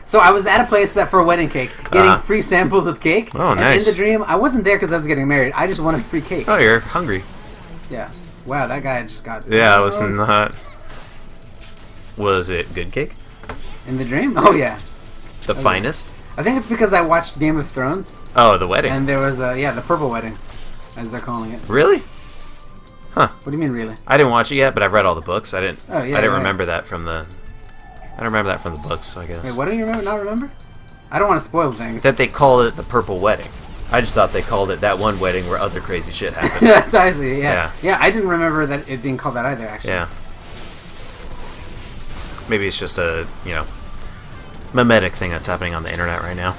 So I was at a place for a wedding cake, getting free samples of cake. Oh, and nice. in the dream, I wasn't there because I was getting married. I just wanted free cake. Oh, you're hungry. Yeah. Wow, that guy just got... Yeah, I was not... Was it good cake? In the dream? Oh, yeah. The finest? I think it's because I watched Game of Thrones. Oh, the wedding. And there was, the purple wedding, as they're calling it. Really? Huh. What do you mean, really? I didn't watch it yet, but I've read all the books. I didn't remember that from the... I don't remember that from the books, I guess. Wait, what do you not remember? I don't want to spoil things. That they call it the Purple Wedding. I just thought they called it that one wedding where other crazy shit happened. That's I see. Yeah. I didn't remember that it being called that either. Actually. Yeah. Maybe it's just a mimetic thing that's happening on the internet right now.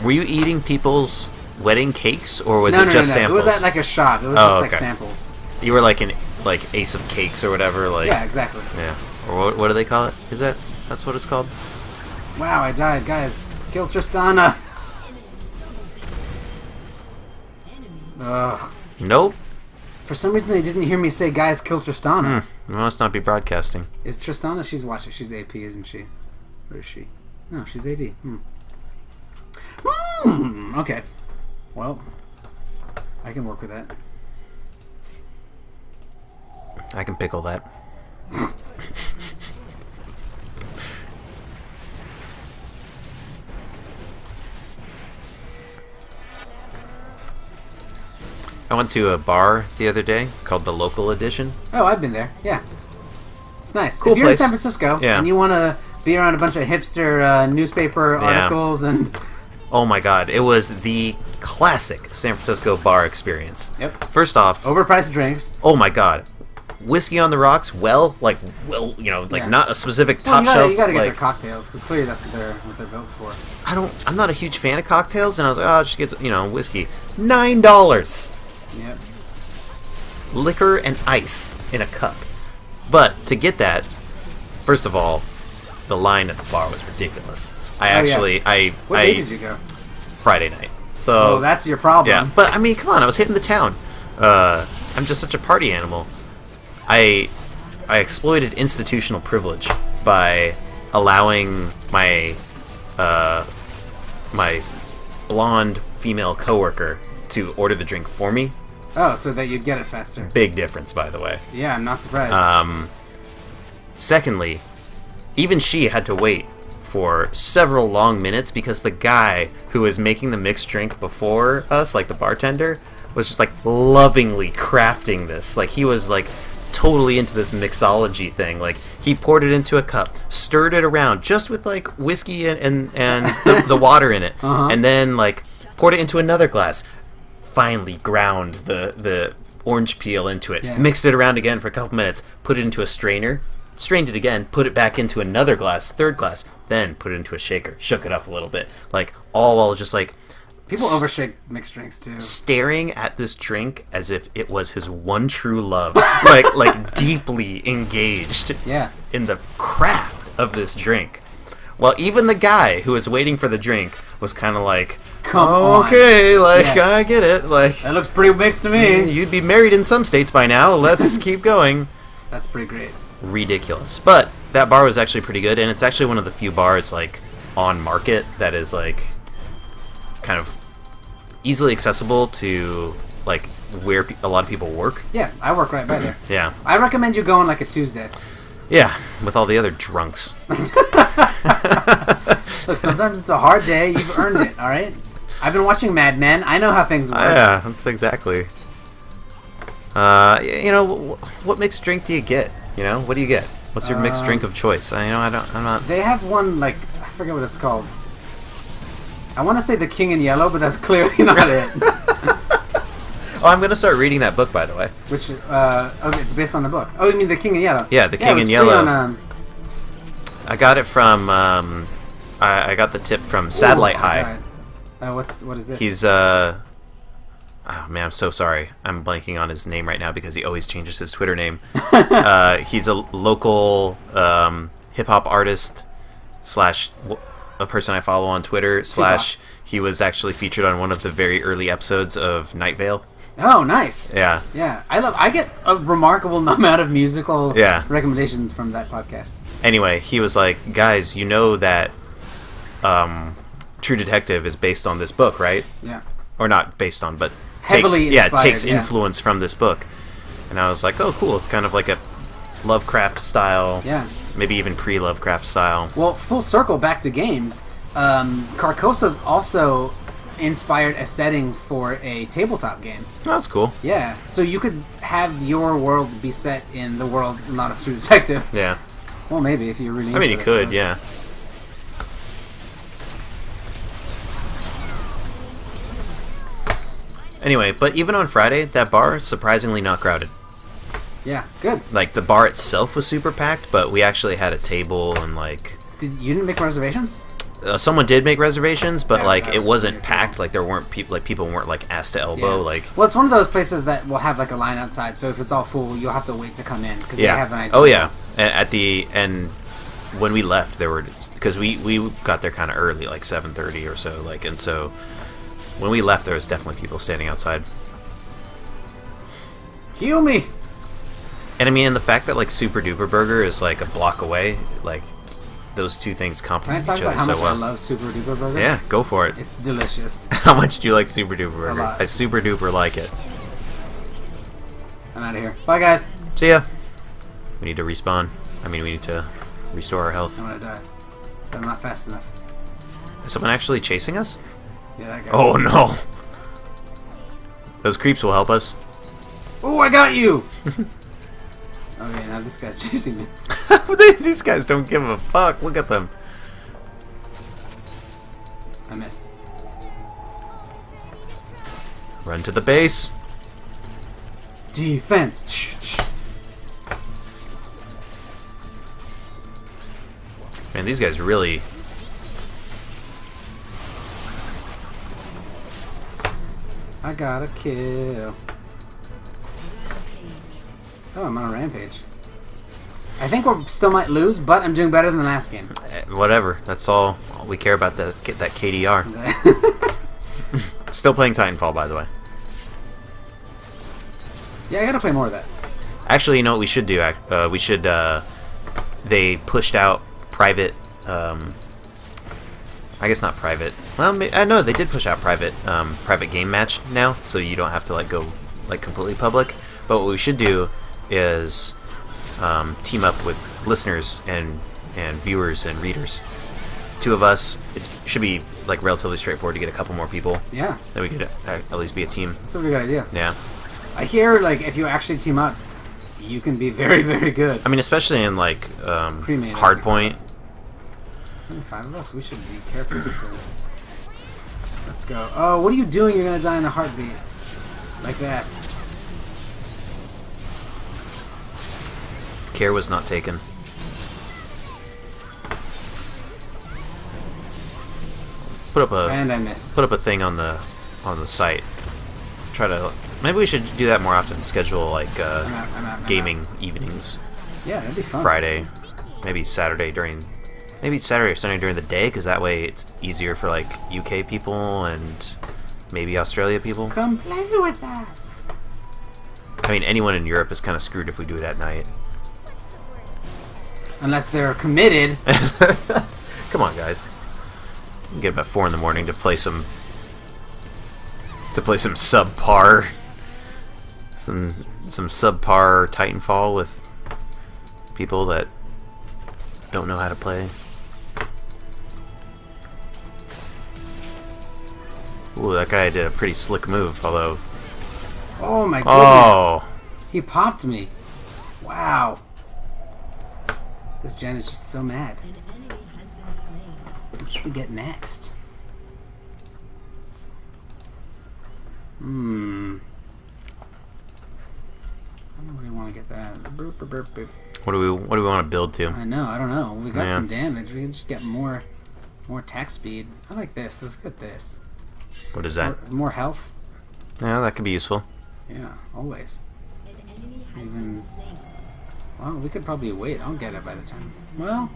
Were you eating people's wedding cakes, or was it just samples? It was at like a shop. It was just like samples. You were like an Ace of Cakes or whatever. Like yeah, exactly. Yeah. Or what do they call it? That's what it's called? Wow, I died, guys. Kill Tristana. Ugh. Nope. For some reason, they didn't hear me say, "Guys, kill Tristana." We must not be broadcasting. Is Tristana? She's watching. She's AP, isn't she? Where is she? No, she's AD. Okay. Well, I can work with that. I can pickle that. I went to a bar the other day called the Local Edition. Oh, I've been there. Yeah. It's nice. Cool if you're place. in San Francisco and you want to be around a bunch of hipster newspaper articles and... Oh my god, it was the classic San Francisco bar experience. Yep. First off... Overpriced drinks. Oh my god. Whiskey on the rocks, not a specific top shelf. You gotta get their cocktails, because clearly that's what they're built for. I'm not a huge fan of cocktails, and I was like, I'll just get, whiskey. $9! Yep. Liquor and ice in a cup. But to get that, first of all, the line at the bar was ridiculous. What day did you go? Friday night. So that's your problem. Yeah, but I mean, come on, I was hitting the town. I'm just such a party animal. I exploited institutional privilege by allowing my my blonde female coworker to order the drink for me. Oh, so that you'd get it faster. Big difference, by the way. Yeah, I'm not surprised. Secondly, even she had to wait for several long minutes because the guy who was making the mixed drink before us, like the bartender, was just like lovingly crafting this. Like he was like totally into this mixology thing. Like he poured it into a cup, stirred it around just with like whiskey and the water in it, and then like poured it into another glass. Finally ground the orange peel into it, mixed it around again for a couple minutes, put it into a strainer, strained it again, put it back into another glass, third glass, then put it into a shaker, shook it up a little bit, like all while just like people overshake mixed drinks too, staring at this drink as if it was his one true love, like deeply engaged in the craft of this drink. Well, even the guy who was waiting for the drink was kind of like, come on. Okay, I get it. Like that looks pretty mixed to me. You'd be married in some states by now. Let's keep going. That's pretty great. Ridiculous. But that bar was actually pretty good, and it's actually one of the few bars like on Market that is like kind of easily accessible to like where a lot of people work. Yeah, I work right by there. Yeah. I recommend you go on like a Tuesday. Yeah, with all the other drunks. Look, sometimes it's a hard day. You've earned it, all right? I've been watching Mad Men. I know how things work. Yeah, that's exactly. What mixed drink do you get? What do you get? What's your mixed drink of choice? I'm not... They have one, like, I forget what it's called. I want to say the King in Yellow, but that's clearly not it. Oh, I'm going to start reading that book, by the way. Which, okay, it's based on the book. Oh, you mean The King in Yellow? Yeah, The King in Yellow. On, I got it from, I got the tip from Satellite High. What is this? He's, oh man, I'm so sorry. I'm blanking on his name right now because he always changes his Twitter name. He's a local hip-hop artist / a person I follow on Twitter / he was actually featured on one of the very early episodes of Night Vale. Oh, nice. Yeah. Yeah. I get a remarkable amount of musical recommendations from that podcast. Anyway, he was like, guys, you know that True Detective is based on this book, right? Yeah. Or not based on, but heavily inspired, takes influence from this book. And I was like, oh, cool. It's kind of like a Lovecraft style. Yeah. Maybe even pre-Lovecraft style. Well, full circle back to games. Carcosa's also inspired a setting for a tabletop game. Oh, that's cool. Yeah. So you could have your world be set in the world not of True Detective. Yeah. Well, maybe if you're really into I mean, you could, yeah. Anyway, but even on Friday, that bar surprisingly not crowded. Yeah, good. Like the bar itself was super packed, but we actually had a table and like. You didn't make reservations? Someone did make reservations, but like it wasn't packed. Like there weren't people. Like people weren't like ass to elbow. Like well, it's one of those places that will have like a line outside. So if it's all full, you'll have to wait to come in because they have an idea. Oh yeah, at the end when we left, there were because we got there kind of early, like 7:30 or so. Like and so when we left, there was definitely people standing outside. Heal me. And I mean, the fact that like Super Duper Burger is like a block away, like. Those two things complement each other so well. Can I talk about how much I love Super Duper Burger? Yeah, go for it. It's delicious. How much do you like Super Duper Burger? A lot. I super duper like it. I'm out of here. Bye, guys. See ya. We need to respawn. I mean, we need to restore our health. I'm gonna die. But I'm not fast enough. Is someone actually chasing us? Yeah, that guy. Oh no! Those creeps will help us. Oh, I got you! Okay, now this guy's chasing me. These guys don't give a fuck. Look at them. I missed. Run to the base. Defense. Man, these guys really... I got a kill. Oh, I'm on a rampage. I think we still might lose, but I'm doing better than the last game. Whatever. That's all we care about. Get that KDR. Still playing Titanfall, by the way. Yeah, I gotta play more of that. Actually, you know what we should do? We should... they pushed out private... I guess not private. Well, I know they did push out private game match now, so you don't have to like go like completely public. But what we should do is team up with listeners and viewers and readers. Two of us. It should be like relatively straightforward to get a couple more people. Yeah. Then we could at least be a team. That's a really good idea. Yeah. I hear like if you actually team up, you can be very, very good. I mean, especially in like hardpoint. There's only 5 of us. We should be careful because. Let's go. Oh, what are you doing? You're gonna die in a heartbeat. Like that. Care was not taken. Put up a and I missed. Put up a thing on the site. Try to maybe we should do that more often. Schedule like I'm gaming evenings. Yeah, that'd be fun. Friday, maybe Saturday or Sunday during the day, because that way it's easier for like UK people and maybe Australia people. Come play with us. I mean, anyone in Europe is kind of screwed if we do it at night. Unless they're committed. Come on, guys. You can get up at 4 in the morning to play some subpar some subpar Titanfall with people that don't know how to play. Ooh, that guy did a pretty slick move, although... Oh my goodness. Oh! He popped me. Wow. This gen is just so mad. What should we get next? I don't really want to get that. Burp, burp, burp, burp. What do we want to build to? I don't know. We got some damage. We can just get more attack speed. I like this. Let's get this. What is that? More health. Yeah, that could be useful. Yeah, always. Even... Well, we could probably wait. I'll get it by the time. Well...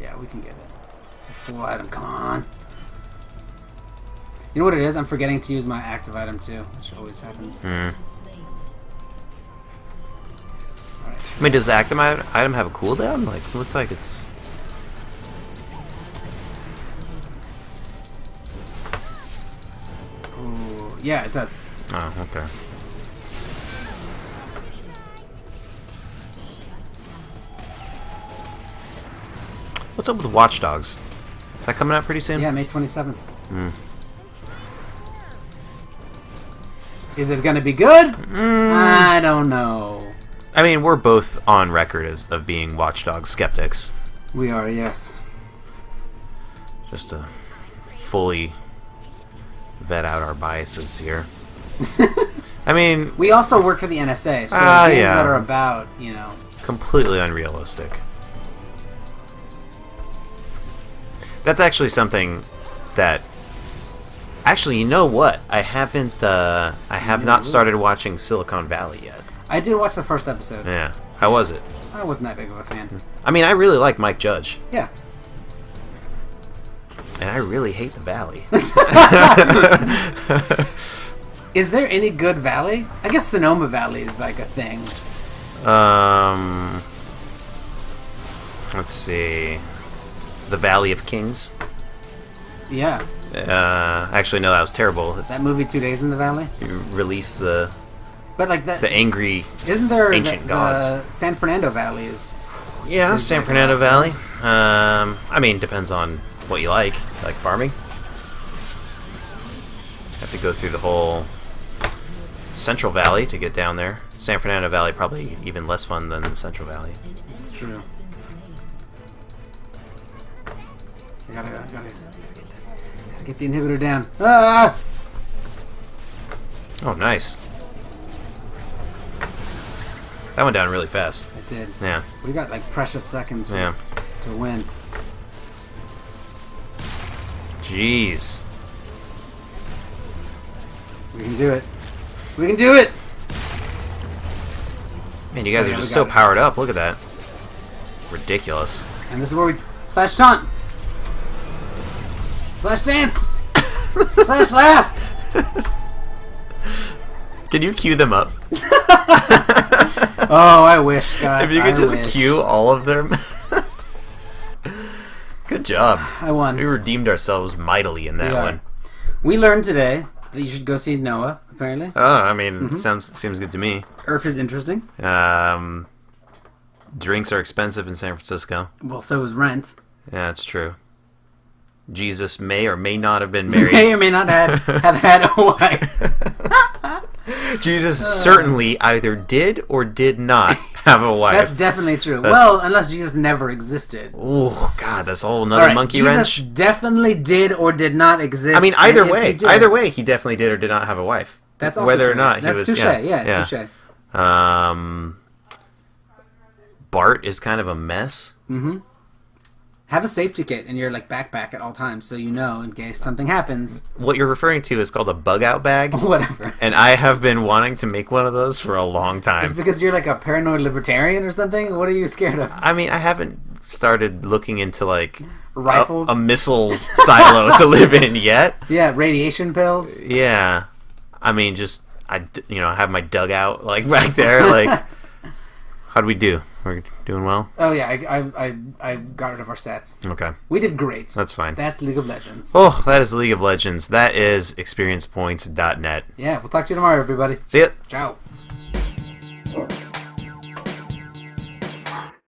Yeah, we can get it. Full item, come on. You know what it is? I'm forgetting to use my active item too, which always happens. Mm. Alright. I mean, does the active item have a cooldown? Like, it looks like it's... Ooh, yeah, it does. Oh, okay. What's up with Watch Dogs? Is that coming out pretty soon? Yeah, May 27th. Mm. Is it gonna be good? I don't know. I mean, we're both on record of being Watch Dogs skeptics. We are, yes. Just a fully vet out our biases here. I mean, we also work for the NSA, so games that are about, you know, completely unrealistic. That's actually something that. Actually, you know what? I haven't. I have not started watching Silicon Valley yet. I did watch the first episode. Yeah, how was it? I wasn't that big of a fan. I mean, I really like Mike Judge. Yeah. And I really hate the Valley. Is there any good Valley? I guess Sonoma Valley is like a thing. Let's see. The Valley of Kings. Yeah. Actually, no, that was terrible. That movie 2 Days in the Valley. You released the. But like that. The angry. Isn't there ancient gods? The San Fernando Valley is. Yeah, is San Fernando Valley. I mean, depends on what you like. Like farming. Have to go through the whole Central Valley to get down there. San Fernando Valley probably even less fun than the Central Valley. It's true. I gotta get the inhibitor down. Ah! Oh, nice. That went down really fast. It did. Yeah. We got like precious seconds to win. Jeez. We can do it. We can do it! Man, you guys are just so powered up. Look at that. Ridiculous. And this is where we slash taunt. Slash dance. Slash laugh. Can you cue them up? Oh, I wish, Scott. If you could just cue all of them. Good job. I won. We redeemed ourselves mightily in that one. We learned today that you should go see Noah, apparently. Oh, I mean, seems good to me. Earth is interesting. Drinks are expensive in San Francisco. Well, so is rent. Yeah, that's true. Jesus may or may not have been married. May or may not have had a wife. Jesus certainly either did or did not have a wife. That's definitely true. Well, unless Jesus never existed. Oh, God, that's a whole nother monkey wrench. Jesus definitely did or did not exist. I mean, either way, he definitely did or did not have a wife. That's also whether true. or not he that's was. Touche. Yeah, touche. Bart is kind of a mess. Mm-hmm. Have a safety kit in your backpack at all times, so you know in case something happens. What you're referring to is called a bug out bag. Whatever. And I have been wanting to make one of those for a long time. It's because you're like a paranoid libertarian or something? What are you scared of? I mean, I haven't started looking into rifle, a missile silo to live in yet. Yeah, radiation pills. Yeah, I mean, just I have my dugout back there. How'd we do? We're doing well? Oh yeah, I got rid of our stats. Okay. We did great. That's fine. That's League of Legends. Oh, that is League of Legends. That is experiencepoints.net. Yeah, we'll talk to you tomorrow, everybody. See ya. Ciao.